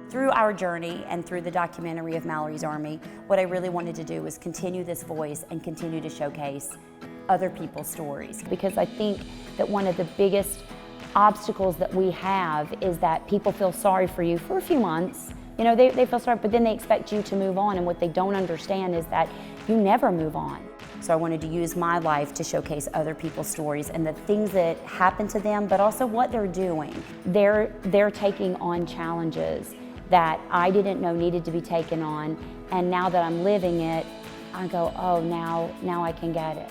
Through our journey and through the documentary of Mallory's Army, what I really wanted to do was continue this voice and continue to showcase other people's stories. Because I think that one of the biggest obstacles that we have is that people feel sorry for you for a few months. You know, they feel sorry, but then they expect you to move on, and what they don't understand is that you never move on. So I wanted to use my life to showcase other people's stories and the things that happen to them, but also what they're doing. They're taking on challenges that I didn't know needed to be taken on, and now that I'm living it, I go, oh, now I can get it.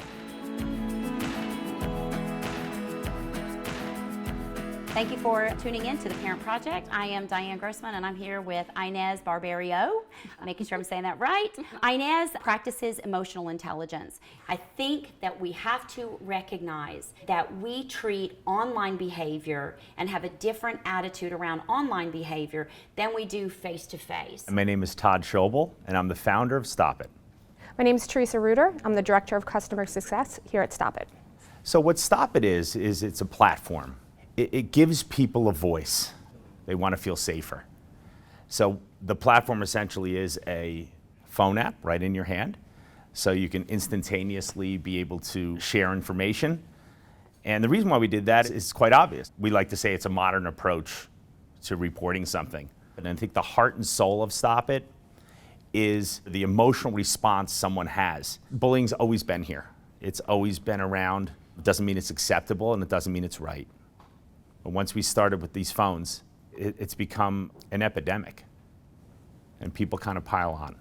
Thank you for tuning in to The Parent Project. I am Dianne Grossman, and I'm here with Inez Barberio, making sure I'm saying that right. Inez practices emotional intelligence. I think that we have to recognize that we treat online behavior and have a different attitude around online behavior than we do face-to-face. My name is Todd Schobel, and I'm the founder of Stop It. My name is Teresa Reuter. I'm the Director of Customer Success here at Stop It. So what Stop It is it's a platform. It gives people a voice. They want to feel safer. So the platform essentially is a phone app right in your hand, so you can instantaneously be able to share information. And the reason why we did that is quite obvious. We like to say it's a modern approach to reporting something. And I think the heart and soul of Stop It is the emotional response someone has. Bullying's always been here. It's always been around. It doesn't mean it's acceptable, and it doesn't mean it's right. But once we started with these phones, it's become an epidemic, and people kind of pile on,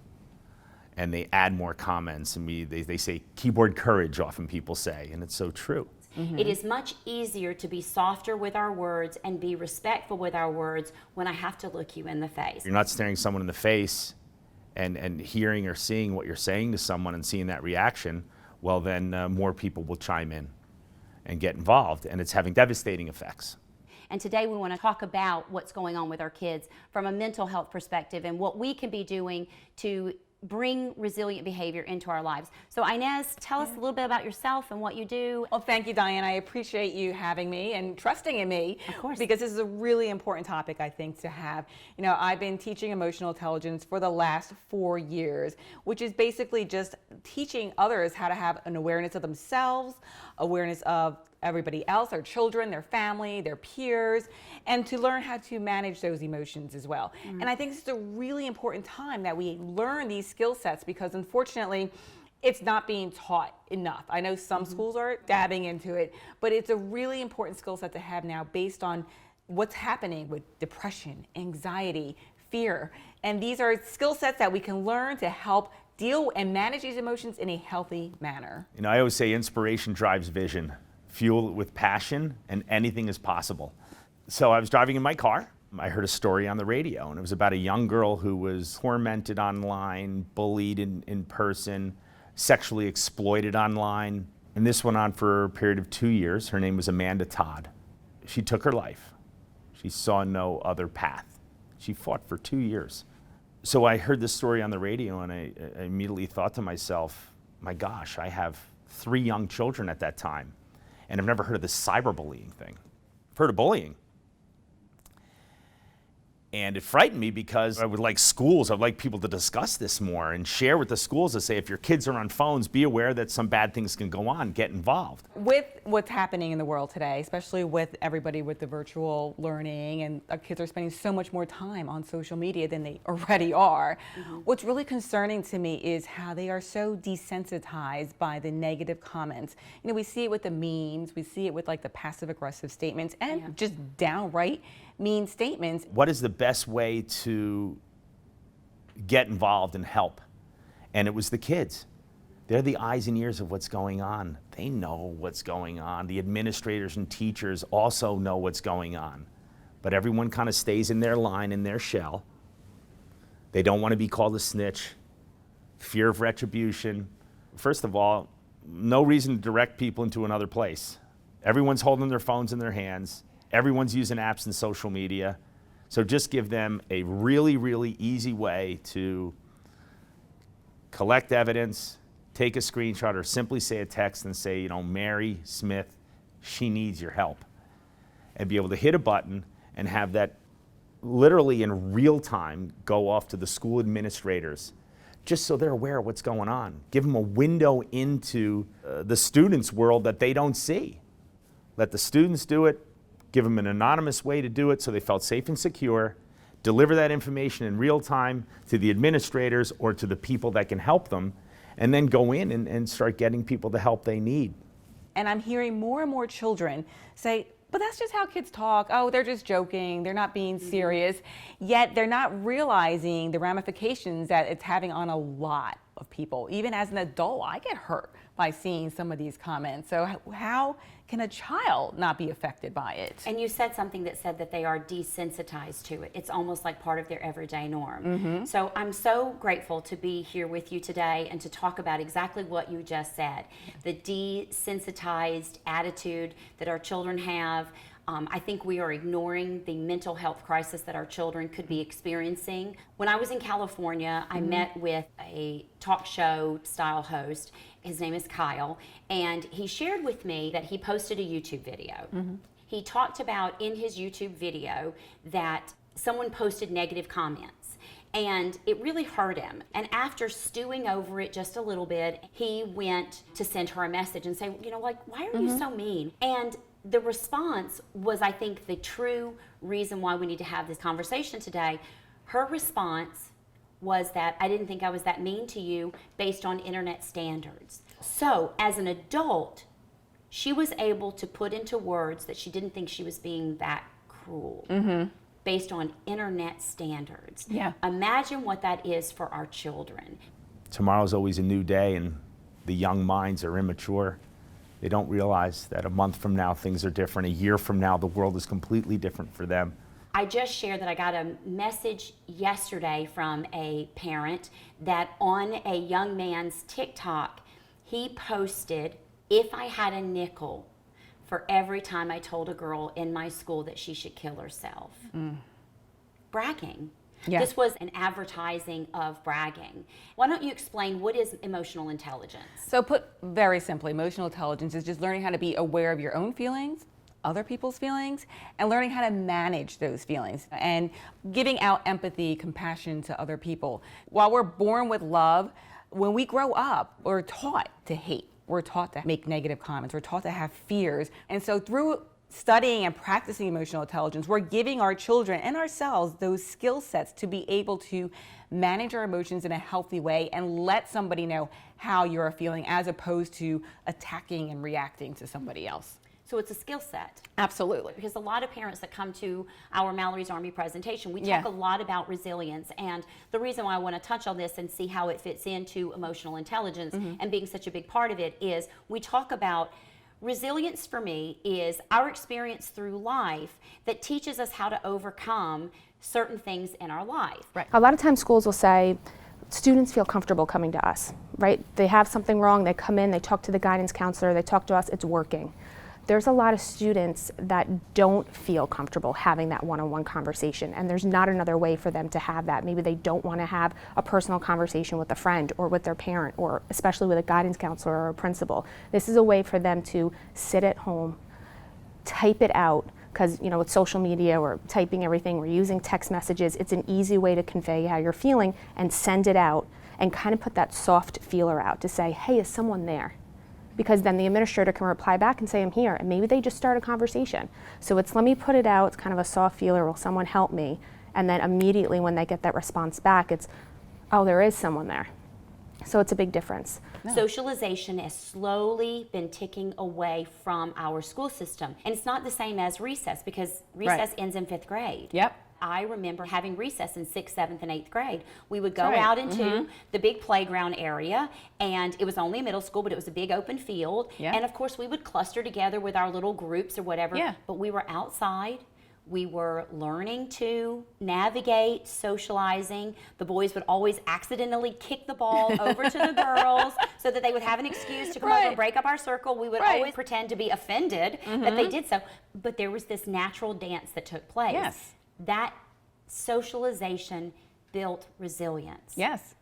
and they add more comments, and they say keyboard courage, often people say, and it's so true. Mm-hmm. It is much easier to be softer with our words and be respectful with our words when I have to look you in the face. You're not staring someone in the face and hearing or seeing what you're saying to someone and seeing that reaction, well then more people will chime in and get involved, and it's having devastating effects. And today we want to talk about what's going on with our kids from a mental health perspective and what we can be doing to bring resilient behavior into our lives. So Inez, tell us a little bit about yourself and what you do. Well, thank you, Diane. I appreciate you having me and trusting in me. Of course. Because this is a really important topic, I think, to have. You know, I've been teaching emotional intelligence for the last 4 years, which is basically just teaching others how to have an awareness of themselves, awareness of everybody else, their children, their family, their peers, and to learn how to manage those emotions as well. Mm-hmm. And I think it's a really important time that we learn these skill sets, because unfortunately, it's not being taught enough. I know some schools are dabbing into it, but it's a really important skill set to have now based on what's happening with depression, anxiety, fear. And these are skill sets that we can learn to help deal and manage these emotions in a healthy manner. You know, I always say inspiration drives vision. Fuel it with passion, and anything is possible. So I was driving in my car. I heard a story on the radio, and it was about a young girl who was tormented online, bullied in person, sexually exploited online. And this went on for a period of 2 years. Her name was Amanda Todd. She took her life. She saw no other path. She fought for 2 years. So I heard this story on the radio, and I immediately thought to myself, my gosh, I have 3 young children at that time. And I've never heard of this cyberbullying thing. I've heard of bullying. And it frightened me because I would like schools, I'd like people to discuss this more and share with the schools to say, if your kids are on phones, be aware that some bad things can go on, get involved. With what's happening in the world today, especially with everybody with the virtual learning, and our kids are spending so much more time on social media than they already are. Mm-hmm. What's really concerning to me is how they are so desensitized by the negative comments. You know, we see it with the memes, we see it with like the passive aggressive statements, and just downright mean statements. What is the best way to get involved and help? And it was the kids. They're the eyes and ears of what's going on. They know what's going on. The administrators and teachers also know what's going on. But everyone kind of stays in their line, in their shell. They don't want to be called a snitch. Fear of retribution. First of all, no reason to direct people into another place. Everyone's holding their phones in their hands. Everyone's using apps and social media. So just give them a really, really easy way to collect evidence, take a screenshot, or simply say a text and say, you know, Mary Smith, she needs your help. And be able to hit a button and have that literally in real time go off to the school administrators just so they're aware of what's going on. Give them a window into the students' world that they don't see. Let the students do it, give them an anonymous way to do it so they felt safe and secure, deliver that information in real time to the administrators or to the people that can help them, and then go in and start getting people the help they need. And I'm hearing more and more children say, but that's just how kids talk. Oh, they're just joking. They're not being serious. Yet they're not realizing the ramifications that it's having on a lot of people. Even as an adult, I get hurt by seeing some of these comments. So how can a child not be affected by it? And you said something that said that they are desensitized to it. It's almost like part of their everyday norm. Mm-hmm. So I'm so grateful to be here with you today and to talk about exactly what you just said. The desensitized attitude that our children have. I think we are ignoring the mental health crisis that our children could be experiencing. When I was in California, I met with a talk show style host. His name is Kyle, and he shared with me that he posted a YouTube video. He talked about in his YouTube video that someone posted negative comments, and it really hurt him. And after stewing over it just a little bit, he went to send her a message and say, you know, like, why are you so mean? And the response was, I think, the true reason why we need to have this conversation today. Her response was that I didn't think I was that mean to you based on internet standards. So as an adult, she was able to put into words that she didn't think she was being that cruel based on internet standards. Yeah. Imagine what that is for our children. Tomorrow's always a new day, and the young minds are immature. They don't realize that a month from now things are different. A year from now the world is completely different for them. I just shared that I got a message yesterday from a parent that on a young man's TikTok, he posted, if I had a nickel for every time I told a girl in my school that she should kill herself. Bragging. Yeah. This was an advertising of bragging. Why don't you explain what is emotional intelligence? So put very simply, emotional intelligence is just learning how to be aware of your own feelings, other people's feelings, and learning how to manage those feelings and giving out empathy, compassion to other people. While we're born with love, when we grow up, we're taught to hate. We're taught to make negative comments. We're taught to have fears. And so through studying and practicing emotional intelligence, we're giving our children and ourselves those skill sets to be able to manage our emotions in a healthy way and let somebody know how you're feeling as opposed to attacking and reacting to somebody else. So it's a skill set. Absolutely. Because a lot of parents that come to our Mallory's Army presentation, we talk Yeah. a lot about resilience. And the reason why I want to touch on this and see how it fits into emotional intelligence and being such a big part of it is we talk about resilience. For me is our experience through life that teaches us how to overcome certain things in our life. Right. A lot of times schools will say, students feel comfortable coming to us, right? They have something wrong, they come in, they talk to the guidance counselor, they talk to us, it's working. There's a lot of students that don't feel comfortable having that one-on-one conversation, and there's not another way for them to have that. Maybe they don't want to have a personal conversation with a friend or with their parent, or especially with a guidance counselor or a principal. This is a way for them to sit at home, type it out, because with social media, we're typing everything, we're using text messages. It's an easy way to convey how you're feeling and send it out and kind of put that soft feeler out to say, hey, is someone there? Because then the administrator can reply back and say, I'm here, and maybe they just start a conversation. So it's let me put it out, it's kind of a soft feeler, will someone help me? And then immediately when they get that response back, it's, oh, there is someone there. So it's a big difference. No. Socialization has slowly been ticking away from our school system. And it's not the same as recess, because recess ends in 5th grade. Yep. I remember having recess in 6th, 7th, and 8th grade. We would go Right. out into the big playground area, and it was only middle school, but it was a big open field. Yeah. And of course, we would cluster together with our little groups or whatever. Yeah. But we were outside. We were learning to navigate, socializing. The boys would always accidentally kick the ball over to the girls so that they would have an excuse to come over and break up our circle. We would always pretend to be offended that they did so. But there was this natural dance that took place. Yes. That socialization built resilience. Yes.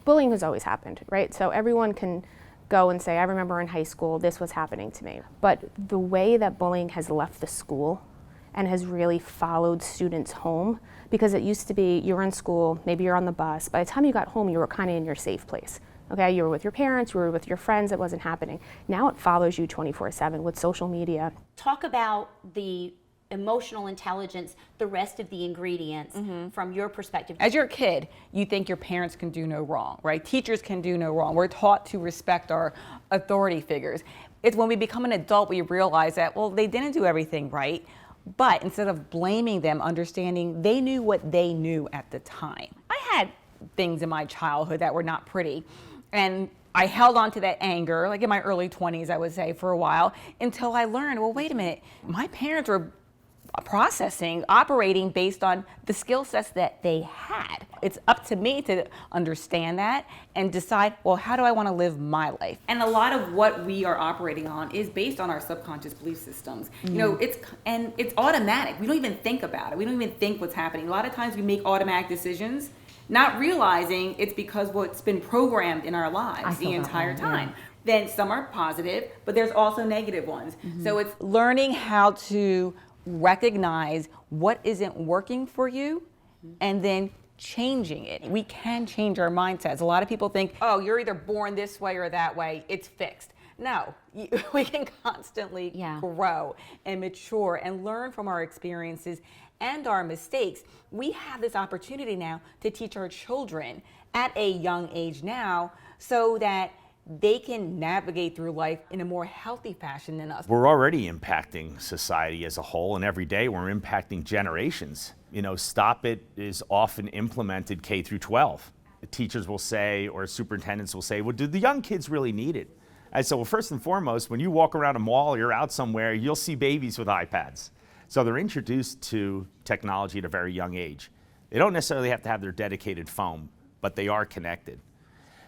Bullying has always happened, right? So everyone can go and say, I remember in high school, this was happening to me. But the way that bullying has left the school and has really followed students home, because it used to be you're in school, maybe you're on the bus, by the time you got home you were kind of in your safe place. Okay, you were with your parents, you were with your friends, it wasn't happening. Now it follows you 24/7 with social media. Talk about the emotional intelligence, the rest of the ingredients from your perspective. As you're a kid, you think your parents can do no wrong, right? Teachers can do no wrong. We're taught to respect our authority figures. It's when we become an adult we realize that, well, they didn't do everything right, but instead of blaming them, understanding they knew what they knew at the time. I had things in my childhood that were not pretty, and I held on to that anger, like in my early 20s, I would say, for a while, until I learned, well, wait a minute, my parents were operating based on the skill sets that they had. It's up to me to understand that and decide, well, how do I want to live my life? And a lot of what we are operating on is based on our subconscious belief systems. You know, it's automatic. We don't even think about it. We don't even think what's happening. A lot of times we make automatic decisions, not realizing it's because what's been programmed in our lives the entire time. Then some are positive, but there's also negative ones. So it's learning how to recognize what isn't working for you and then changing it. We can change our mindsets. A lot of people think, oh, you're either born this way or that way, it's fixed. No, we can constantly grow and mature and learn from our experiences and our mistakes. We have this opportunity now to teach our children at a young age now so that they can navigate through life in a more healthy fashion than us. We're already impacting society as a whole, and every day we're impacting generations. You know, Stop It is often implemented K through 12. The teachers will say, or superintendents will say, well, do the young kids really need it? And so, well, first and foremost, when you walk around a mall or you're out somewhere, you'll see babies with iPads. So they're introduced to technology at a very young age. They don't necessarily have to have their dedicated phone, but they are connected.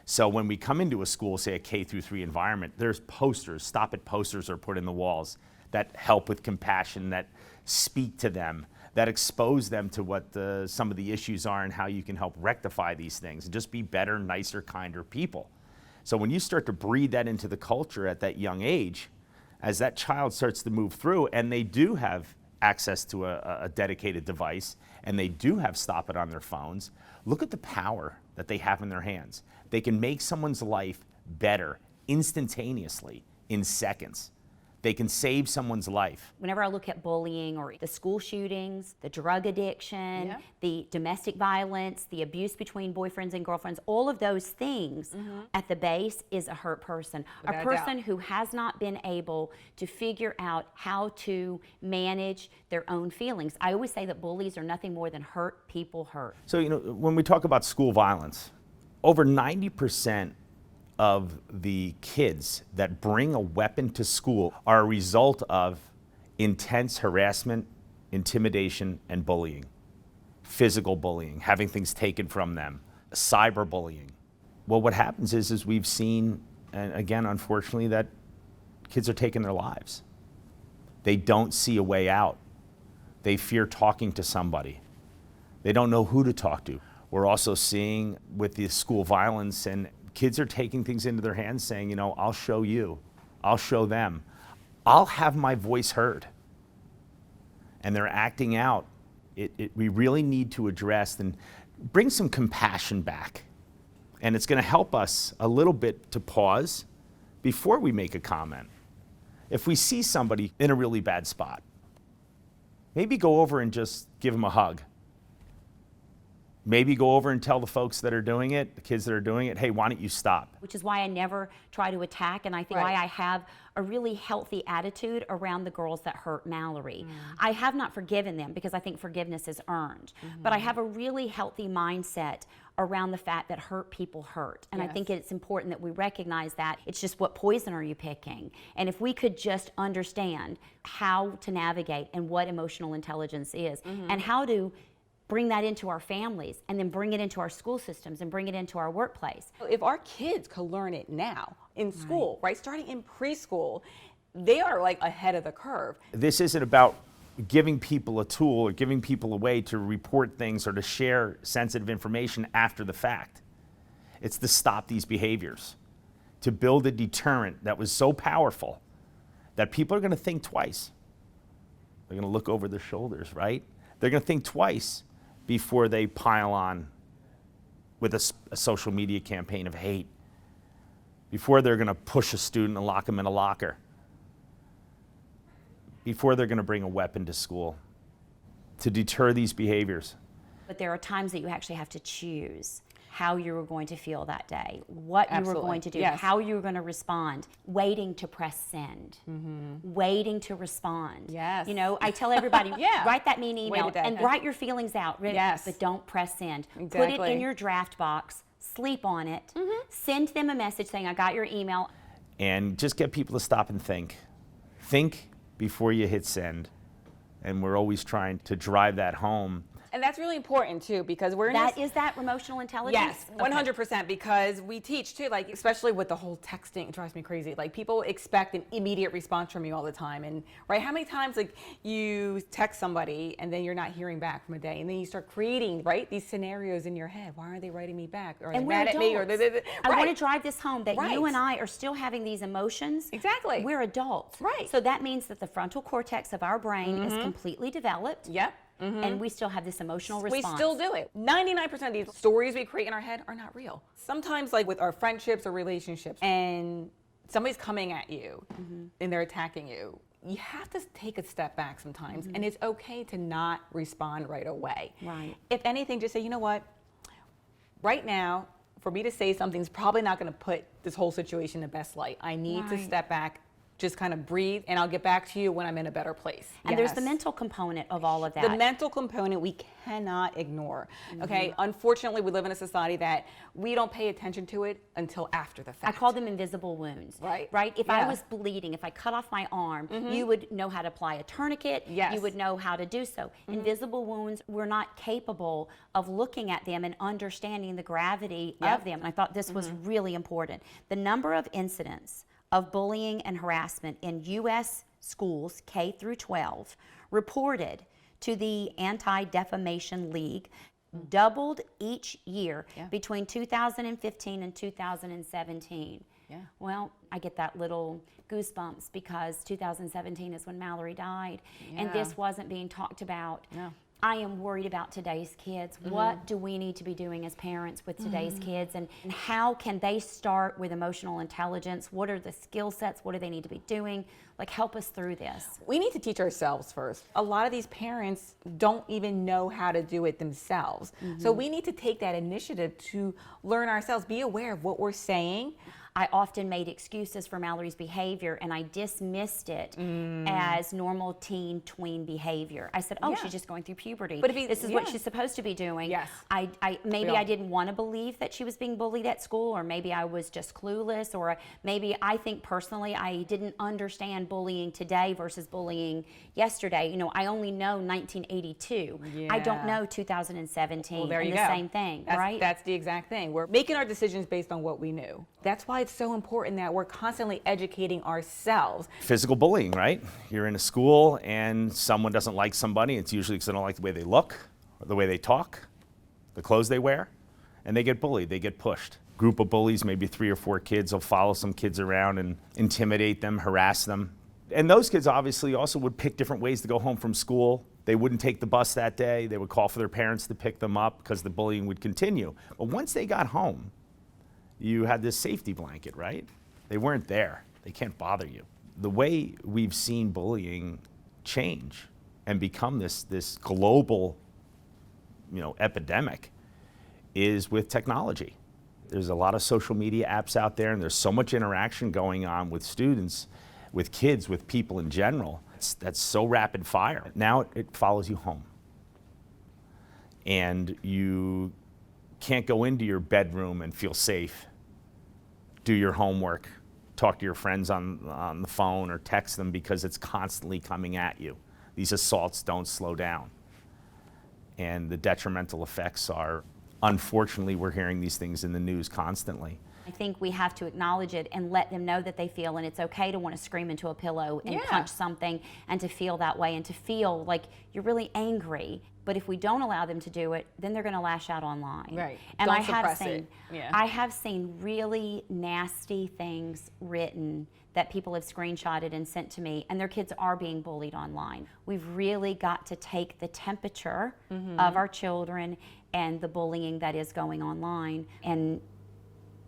So when we come into a school, say a K through 3 environment, there's posters, Stop It posters are put in the walls that help with compassion, that speak to them, that expose them to what some of the issues are and how you can help rectify these things and just be better, nicer, kinder people. So when you start to breed that into the culture at that young age, as that child starts to move through and they do have access to a dedicated device and they do have Stop It on their phones, look at the power that they have in their hands. They can make someone's life better instantaneously in seconds. They can save someone's life. Whenever I look at bullying or the school shootings, the drug addiction, the domestic violence, the abuse between boyfriends and girlfriends, all of those things at the base is a hurt person. A person who has not been able to figure out how to manage their own feelings. I always say that bullies are nothing more than hurt people hurt. So, you know, when we talk about school violence, over 90% of the kids that bring a weapon to school are a result of intense harassment, intimidation, and bullying. Physical bullying, having things taken from them, cyberbullying. Well, what happens is we've seen, and again, unfortunately, that kids are taking their lives. They don't see a way out. They fear talking to somebody. They don't know who to talk to. We're also seeing with the school violence, and kids are taking things into their hands saying, you know, I'll show you, I'll show them, I'll have my voice heard. And they're acting out. We really need to address and bring some compassion back. And it's going to help us a little bit to pause before we make a comment. If we see somebody in a really bad spot, maybe go over and just give them a hug. Maybe go over and tell the folks that are doing it, the kids that are doing it, hey, why don't you stop? Which is why I never try to attack, and I think why I have a really healthy attitude around the girls that hurt Mallory. I have not forgiven them because I think forgiveness is earned, but I have a really healthy mindset around the fact that hurt people hurt. And I think it's important that we recognize that. It's just, what poison are you picking? And if we could just understand how to navigate and what emotional intelligence is and how to bring that into our families and then bring it into our school systems and bring it into our workplace. If our kids could learn it now in school, right, starting in preschool, they are like ahead of the curve. This isn't about giving people a tool or giving people a way to report things or to share sensitive information after the fact. It's to stop these behaviors, to build a deterrent that was so powerful that people are going to think twice. They're going to look over their shoulders, right? They're going to think twice before they pile on with a social media campaign of hate, before they're going to push a student and lock them in a locker, before they're going to bring a weapon to school to deter these behaviors. But there are times that you actually have to choose how you were going to feel that day, what you were going to do, Yes. how you were going to respond, waiting to press send, waiting to respond. Yes. You know, I tell everybody, Yeah. write that mean email Wait a day. and write your feelings out, Yes. but don't press send. Put it Exactly. in your draft box, sleep on it, send them a message saying, I got your email. And just get people to stop and think. Think before you hit send. And we're always trying to drive that home. And that's really important too, because we're in That this, is that emotional intelligence? yes, 100%, because we teach too, like, especially with the whole texting, it drives me crazy. Like, people expect an immediate response from you all the time. And, right, how many times, like, you text somebody and then you're not hearing back from a day, and then you start creating, right, these scenarios in your head. Why aren't they writing me back? Or are they And we're mad at me? Or adults. I right. want to drive this home that you Right. and I are still having these emotions. Exactly. We're adults. Right. So that means that the frontal cortex of our brain is completely developed. Yep. And we still have this emotional We response. still do it. 99% of these stories we create in our head are not real. Sometimes, like with our friendships or relationships, and somebody's coming at you and they're attacking you, you have to take a step back sometimes. And it's okay to not respond right away. Right. If anything, just say, you know what? Right now, for me to say something's probably not going to put this whole situation in the best light. I need to Right. step back, just kind of breathe, and I'll get back to you when I'm in a better place. And there's the Yes. mental component of all of that. The mental component we cannot ignore. Okay, unfortunately, we live in a society that we don't pay attention to it until after the I fact. call them invisible wounds. Right. Right? If I Yeah. was bleeding, if I cut off my arm, you would know how to apply a tourniquet. Yes. You would know how to do so. Invisible wounds, we're not capable of looking at them and understanding the gravity Yep. of them. And I thought this was really important. The number of incidents of bullying and harassment in U.S. schools, K through 12, reported to the Anti-Defamation League, doubled each year between 2015 and 2017. Yeah. Well, I get that little goosebumps because 2017 is when Mallory died, and Yeah. this wasn't being talked about. No. I am worried about today's kids. What do we need to be doing as parents with today's kids, and how can they start with emotional intelligence? What are the skill sets? What do they need to be doing? Like, help us through this. We need to teach ourselves first. A lot of these parents don't even know how to do it themselves. So we need to take that initiative to learn ourselves, be aware of what we're saying. I often made excuses for Mallory's behavior, and I dismissed it as normal teen tween behavior. I said, "Oh, Yeah. she's just going through puberty. But if this is what yeah. she's supposed to be doing." Yes. Maybe all- I didn't want to believe that she was being bullied at school, or maybe I was just clueless, or maybe I think personally I didn't understand bullying today versus bullying yesterday. You know, I only know 1982. I don't Yeah. know 2017. Well, there and you the go. same thing, right? That's the exact thing. We're making our decisions based on what we knew. That's why it's so important that we're constantly educating ourselves. Physical bullying, right? You're in a school and someone doesn't like somebody. It's usually because they don't like the way they look, or the way they talk, the clothes they wear, and they get bullied, they get pushed. Group of bullies, maybe 3 or 4 kids, will follow some kids around and intimidate them, harass them. And those kids obviously also would pick different ways to go home from school. They wouldn't take the bus that day. They would call for their parents to pick them up because the bullying would continue. But once they got home, you had this safety blanket, right? They weren't there. They can't bother you. The way we've seen bullying change and become this global, epidemic is with technology. There's a lot of social media apps out there, and there's so much interaction going on with students, with kids, with people in general. That's so rapid fire. Now it follows you home. And you can't go into your bedroom and feel safe, do your homework, talk to your friends on the phone or text them because it's constantly coming at you. These assaults don't slow down. And the detrimental effects are, unfortunately, we're hearing these things in the news constantly. I think we have to acknowledge it and let them know that they feel, and it's okay to want to scream into a pillow and punch something and to feel that way and to feel like you're really angry. But But if we don't allow them to do it, then they're going to lash out online. Right. And Don't I have suppress seen, it. Yeah. I have seen really nasty things written that people have screenshotted and sent to me, and their kids are being bullied online. We've really got to take the temperature of our children and the bullying that is going online and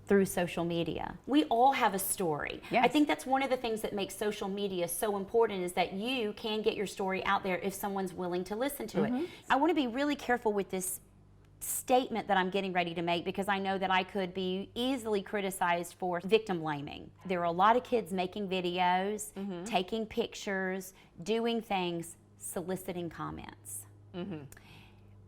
through social media. We all have a story. Yes. I think that's one of the things that makes social media so important, is that you can get your story out there if someone's willing to listen to it. I want to be really careful with this statement that I'm getting ready to make, because I know that I could be easily criticized for victim blaming. There are a lot of kids making videos, taking pictures, doing things, soliciting comments.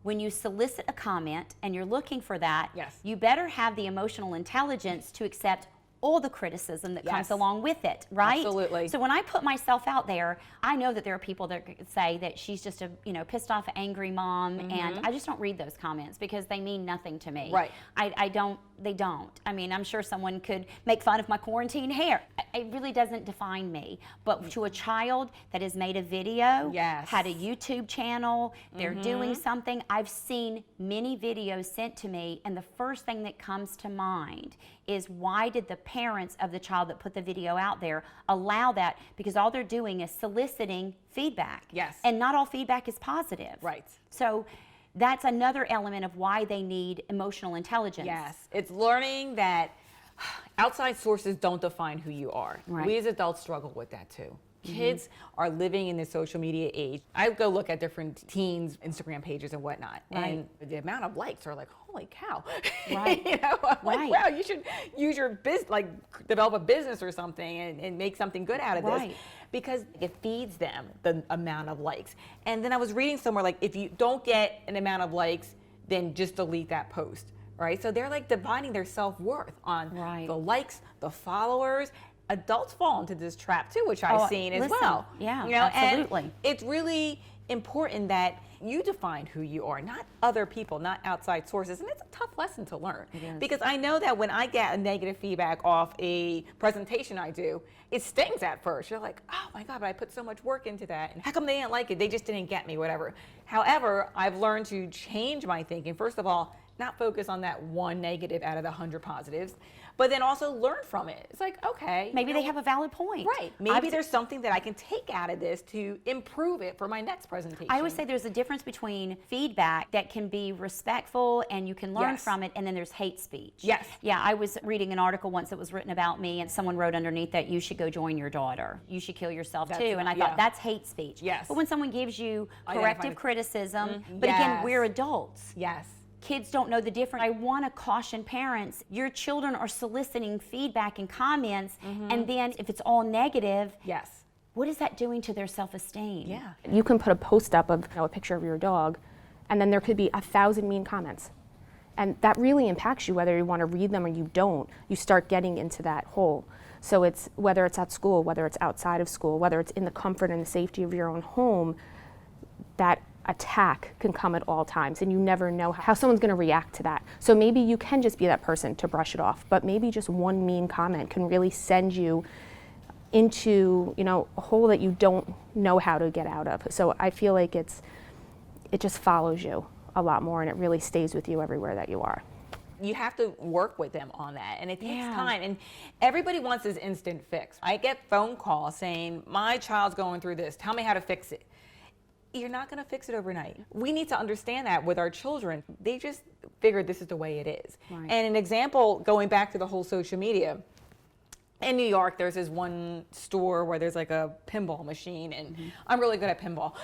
When you solicit a comment and you're looking for that, Yes. you better have the emotional intelligence to accept all the criticism that comes Yes. along with it, right? Absolutely. So when I put myself out there, I know that there are people that say that she's just a pissed off, angry mom, and I just don't read those comments because they mean nothing to me. Right. They don't. I mean, I'm sure someone could make fun of my quarantine hair. It really doesn't define me. But to a child that has made a video, Yes. had a YouTube channel, they're doing something, I've seen many videos sent to me, and the first thing that comes to mind is, why did the parents of the child that put the video out there allow that? Because all they're doing is soliciting feedback. Yes. And not all feedback is positive. Right. So that's another element of why they need emotional intelligence. Yes, it's learning that outside sources don't define who you are. Right. We as adults struggle with that too. Kids are living in the social media age. I go look at different teens' Instagram pages and whatnot, and the amount of likes are like, holy cow. Right. I'm Right. like, wow, you should use your business, like develop a business or something and make something good out of Right. this. Because it feeds them the amount of likes. And then I was reading somewhere, like, if you don't get an amount of likes, then just delete that post, right? So they're like dividing their self-worth on Right. the likes, the followers. Adults fall into this trap too, which I've seen as listen, well. yeah, You know, absolutely. And it's really important that you define who you are, not other people, not outside sources. And it's a tough lesson to learn. Because I know that when I get a negative feedback off a presentation I do, it stings at first. You're like, oh my God, but I put so much work into that. And how come they didn't like it? They just didn't get me, whatever. However, I've learned to change my thinking. First of all, not focus on that one negative out of the 100 positives, but then also learn from it. It's like, okay. Maybe they have a valid point. Right. Maybe there's something that I can take out of this to improve it for my next presentation. I always say there's a difference between feedback that can be respectful and you can learn Yes. from it, and then there's hate speech. Yes. Yeah, I was reading an article once that was written about me, and someone wrote underneath that you should go join your daughter. You should kill yourself That's too. And I not- yeah. thought, that's hate speech. Yes. But when someone gives you Identify corrective with- criticism, but again, Yes. we're adults. Yes. Kids don't know the difference. I want to caution parents, your children are soliciting feedback and comments, and then if it's all negative, Yes. what is that doing to their self-esteem? Yeah. You can put a post up of a picture of your dog, and then there could be 1,000 mean comments. And that really impacts you, whether you want to read them or you don't. You start getting into that hole. So it's whether it's at school, whether it's outside of school, whether it's in the comfort and the safety of your own home, that attack can come at all times, and you never know how someone's going to react to that. So maybe you can just be that person to brush it off, but maybe just one mean comment can really send you into, a hole that you don't know how to get out of. So I feel like it just follows you a lot more, and it really stays with you everywhere that you are. You have to work with them on that, and it takes Yeah. time, and everybody wants this instant fix. I get phone calls saying, my child's going through this, tell me how to fix it. You're not going to fix it overnight. We need to understand that with our children. They just figured this is the way it is. Right. And an example, going back to the whole social media, in New York, there's this one store where there's like a pinball machine, and I'm really good at pinball.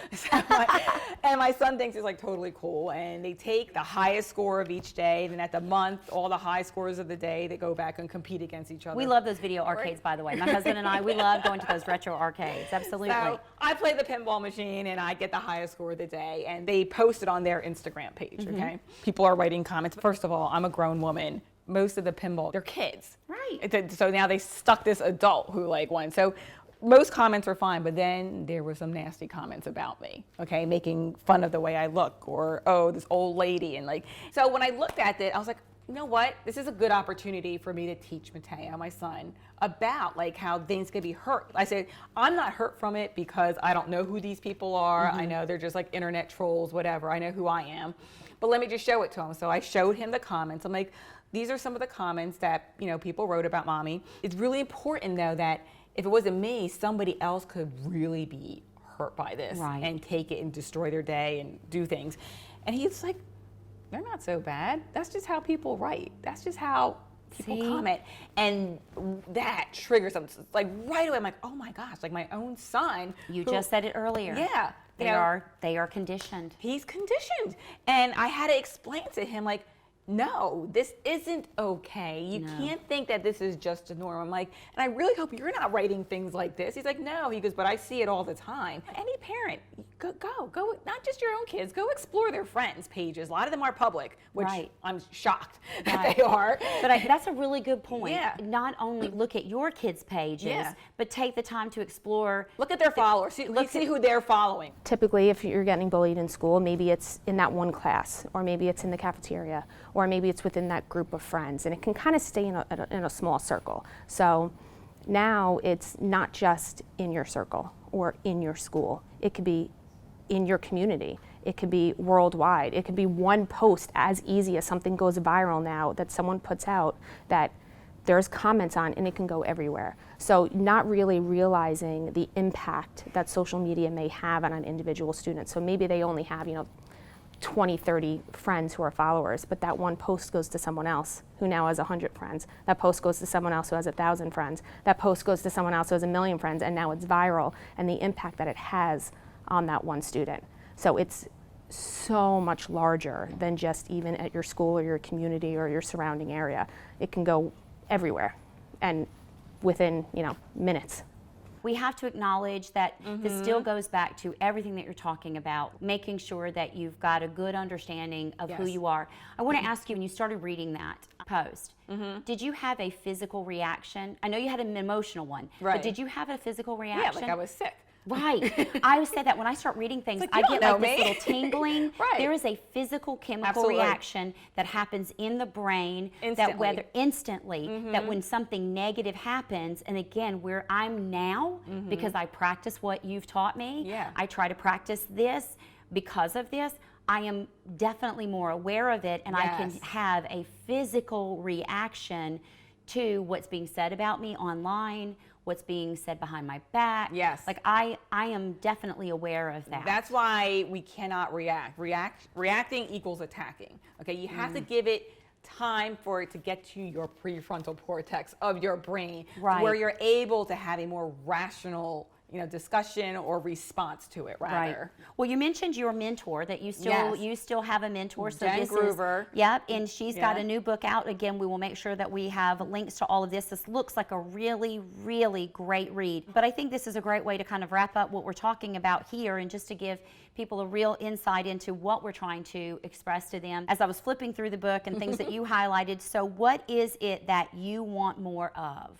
And my son thinks it's like totally cool. And they take the highest score of each day, then at the month, all the high scores of the day, they go back and compete against each other. We love those video arcades, by the way. My husband and I, we love going to those retro arcades. Absolutely. So I play the pinball machine and I get the highest score of the day, and they post it on their Instagram page, okay? People are writing comments. First of all, I'm a grown woman. Most of the pinball, they're kids. Right. So now they stuck this adult who won. So most comments are fine, but then there were some nasty comments about me, okay? Making fun of the way I look, or, oh, this old lady, and so when I looked at it, I was like, you know what? This is a good opportunity for me to teach Mateo, my son, about like how things can be hurt. I said, I'm not hurt from it because I don't know who these people are. I know they're just like internet trolls, whatever. I know who I am. But let me just show it to him. So I showed him the comments. I'm like, these are some of the comments that, you know, people wrote about mommy. It's really important though that if it wasn't me, somebody else could really be hurt by this and take it and destroy their day and do things. And he's like, they're not so bad. That's just how people write. That's just how people comment. And that triggers them. Like right away, I'm like, oh my gosh, like my own son. You just said it earlier. Yeah. They are conditioned. He's conditioned. And I had to explain to him, like, no, this isn't okay. You can't think that this is just a norm. I'm like, and I really hope you're not writing things like this. He's like, no. He goes, but I see it all the time. Any parent, go, not just your own kids, go explore their friends' pages. A lot of them are public, which I'm shocked that they are. But that's a really good point. Yeah. Not only look at your kids' pages, but take the time to explore. Look at their followers. See who they're following. Typically, if you're getting bullied in school, maybe it's in that one class, or maybe it's in the cafeteria, or maybe it's within that group of friends, and it can kind of stay in a small circle. So now it's not just in your circle or in your school. It could be in your community. It could be worldwide. It could be one post as easy as something goes viral now that someone puts out that there's comments on, and it can go everywhere. So not really realizing the impact that social media may have on an individual student. So maybe they only have, 20, 30 friends who are followers, but that one post goes to someone else who now has 100 friends. That post goes to someone else who has 1,000 friends. That post goes to someone else who has 1,000,000 friends, and now it's viral, and the impact that it has on that one student. So it's so much larger than just even at your school or your community or your surrounding area. It can go everywhere and within, minutes. We have to acknowledge that this still goes back to everything that you're talking about, making sure that you've got a good understanding of who you are. I want to ask you, when you started reading that post, did you have a physical reaction? I know you had an emotional one, but did you have a physical reaction? Yeah, like I was sick. Right. I always say that when I start reading things, I get like this little tingling. There is a physical chemical reaction that happens in the brain that whether instantly that when something negative happens, and again, where I'm now, because I practice what you've taught me, I try to practice this because of this, I am definitely more aware of it, and I can have a physical reaction to what's being said about me online, what's being said behind my back. Like I am definitely aware of that. That's why we cannot react. Reacting equals attacking. Okay, you have to give it time for it to get to your prefrontal cortex of your brain, where you're able to have a more rational discussion or response to it, rather. Well, you mentioned your mentor, that you still have a mentor. So Jen Groover. And she's got a new book out. Again, we will make sure that we have links to all of this. This looks like a really, really great read. But I think this is a great way to kind of wrap up what we're talking about here, and just to give people a real insight into what we're trying to express to them. As I was flipping through the book and things that you highlighted, so what is it that you want more of?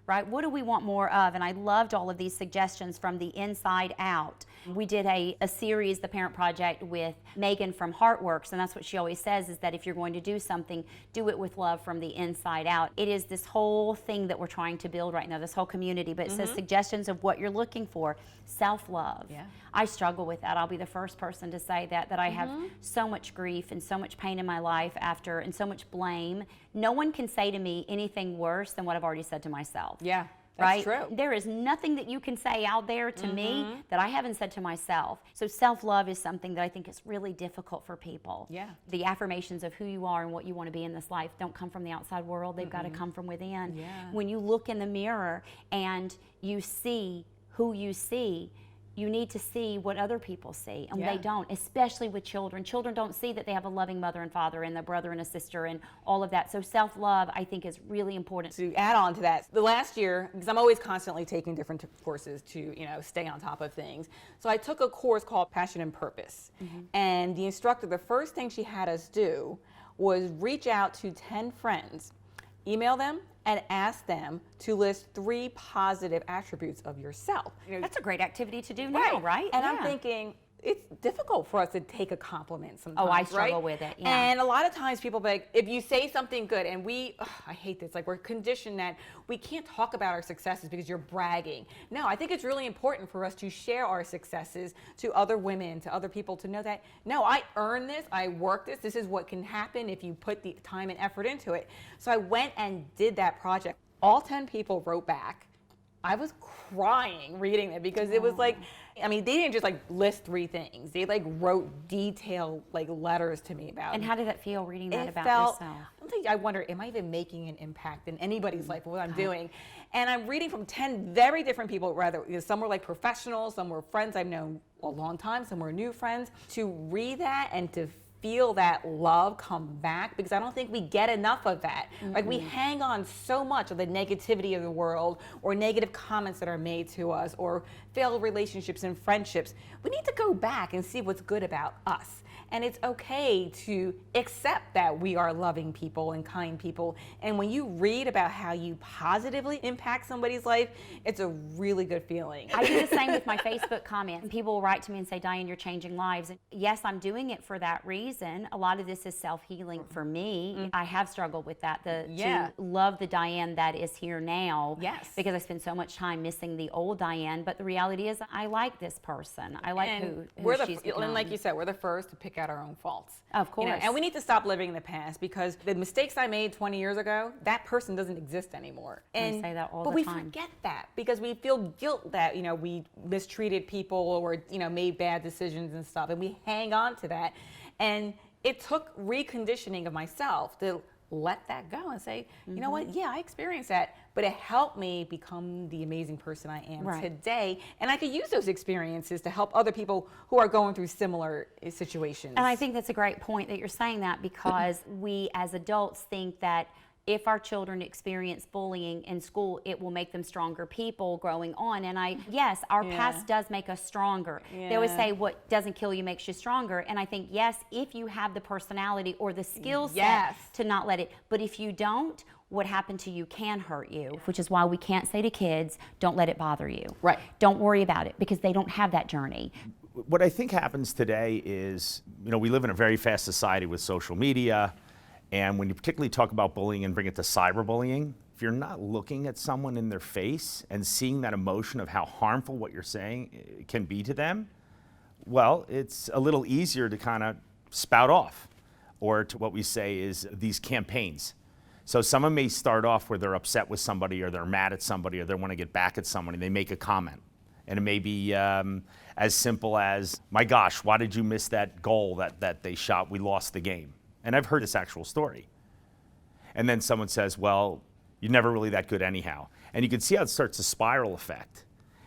Right? What do we want more of? And I loved all of these suggestions from the inside out. We did a series, The Parent Project, with Megan from Heartworks, and that's what she always says, is that if you're going to do something, do it with love from the inside out. It is this whole thing that we're trying to build right now, this whole community, but it says suggestions of what you're looking for. Self-love. I struggle with that. I'll be the first person to say that I have so much grief and so much pain in my life after, and so much blame. No one can say to me anything worse than what I've already said to myself. That's true. There is nothing that you can say out there to me that I haven't said to myself. So self-love is something that I think is really difficult for people. The affirmations of who you are and what you want to be in this life don't come from the outside world. They've got to come from within. When you look in the mirror and you see who you see, you need to see what other people see, and they don't, especially with children. Children don't see that they have a loving mother and father and a brother and a sister and all of that. So self-love, I think, is really important. To add on to that, the last year, because I'm always constantly taking different courses to stay on top of things, so I took a course called Passion and Purpose. And the instructor, the first thing she had us do was reach out to 10 friends, email them, and ask them to list 3 positive attributes of yourself. That's a great activity to do now, right? And I'm thinking, it's difficult for us to take a compliment sometimes. Oh, I struggle right? with it, yeah. And a lot of times people be like, if you say something good, and I hate this, like we're conditioned that we can't talk about our successes because you're bragging. No, I think it's really important for us to share our successes to other women, to other people, to know that, no, I earned this, I worked this is what can happen if you put the time and effort into it. So I went and did that project. All 10 people wrote back. I was crying reading it because it was like, I mean, they didn't just like list 3 things. They like wrote detailed like letters to me about it. And how did that feel reading that It about felt, yourself? I wonder, am I even making an impact in anybody's life with what I'm doing? And I'm reading from 10 very different people, rather, some were like professionals, some were friends I've known a long time, some were new friends. To read that and to feel that love come back, because I don't think we get enough of that. Like we hang on so much of the negativity of the world, or negative comments that are made to us, or failed relationships and friendships. We need to go back and see what's good about us. And it's okay to accept that we are loving people and kind people. And when you read about how you positively impact somebody's life, it's a really good feeling. I do the same with my Facebook comments. People will write to me and say, Diane, you're changing lives. And yes, I'm doing it for that reason. A lot of this is self-healing for me. I have struggled with that, to love the Diane that is here now. Yes. Because I spend so much time missing the old Diane. But the reality is, I like this person. I like who she's become. And like you said, we're the first to pick out our own faults. Of course. And we need to stop living in the past, because the mistakes I made 20 years ago, that person doesn't exist anymore. I say that all the time. But we time. forget that because we feel guilt that, we mistreated people or, made bad decisions and stuff. And we hang on to that. And it took reconditioning of myself to let that go and say, you know what, yeah, I experienced that, but it helped me become the amazing person I am today. And I could use those experiences to help other people who are going through similar situations. And I think that's a great point that you're saying that, because we as adults think that if our children experience bullying in school, it will make them stronger people growing on. And yes, our past does make us stronger. They always say what doesn't kill you makes you stronger. And I think, yes, if you have the personality or the skill set to not let it, but if you don't, what happened to you can hurt you, which is why we can't say to kids, don't let it bother you. Right. Don't worry about it, because they don't have that journey. What I think happens today is, we live in a very fast society with social media. And when you particularly talk about bullying and bring it to cyberbullying, if you're not looking at someone in their face and seeing that emotion of how harmful what you're saying can be to them, well, it's a little easier to kind of spout off, or to what we say is these campaigns. So someone may start off where they're upset with somebody, or they're mad at somebody, or they want to get back at somebody, they make a comment. And it may be as simple as, my gosh, why did you miss that goal that they shot? We lost the game. And I've heard this actual story. And then someone says, well, you're never really that good anyhow. And you can see how it starts a spiral effect.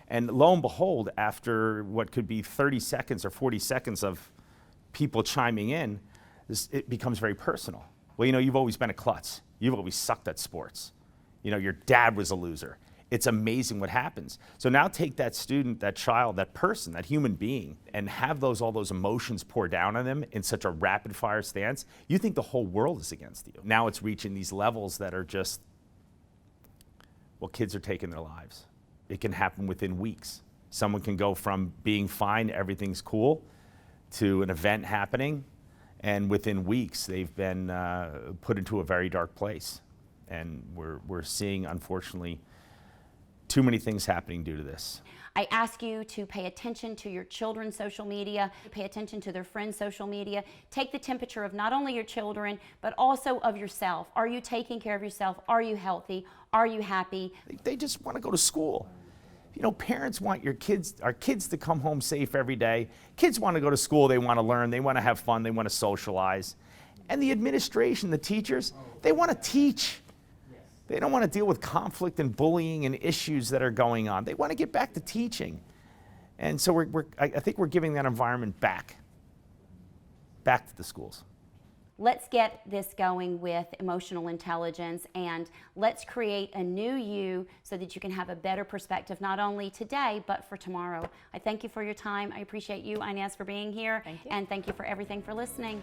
And lo and behold, after what could be 30 seconds or 40 seconds of people chiming in, it becomes very personal. Well, you've always been a klutz. You've always sucked at sports. Your dad was a loser. It's amazing what happens. So now take that student, that child, that person, that human being, and have all those emotions pour down on them in such a rapid fire stance. You think the whole world is against you. Now it's reaching these levels that are just, well, kids are taking their lives. It can happen within weeks. Someone can go from being fine, everything's cool, to an event happening, and within weeks they've been put into a very dark place. And we're seeing, unfortunately, too many things happening due to this. I ask you to pay attention to your children's social media, pay attention to their friends' social media. Take the temperature of not only your children, but also of yourself. Are you taking care of yourself? Are you healthy? Are you happy? They just want to go to school. Parents want our kids to come home safe every day. Kids want to go to school, they want to learn, they want to have fun, they want to socialize. And the administration, the teachers, they want to teach. They don't want to deal with conflict and bullying and issues that are going on. They want to get back to teaching. And so I think we're giving that environment back to the schools. Let's get this going with emotional intelligence, and let's create a new you so that you can have a better perspective, not only today, but for tomorrow. I thank you for your time. I appreciate you, Inez, for being here. Thank you. And thank you for everything for listening.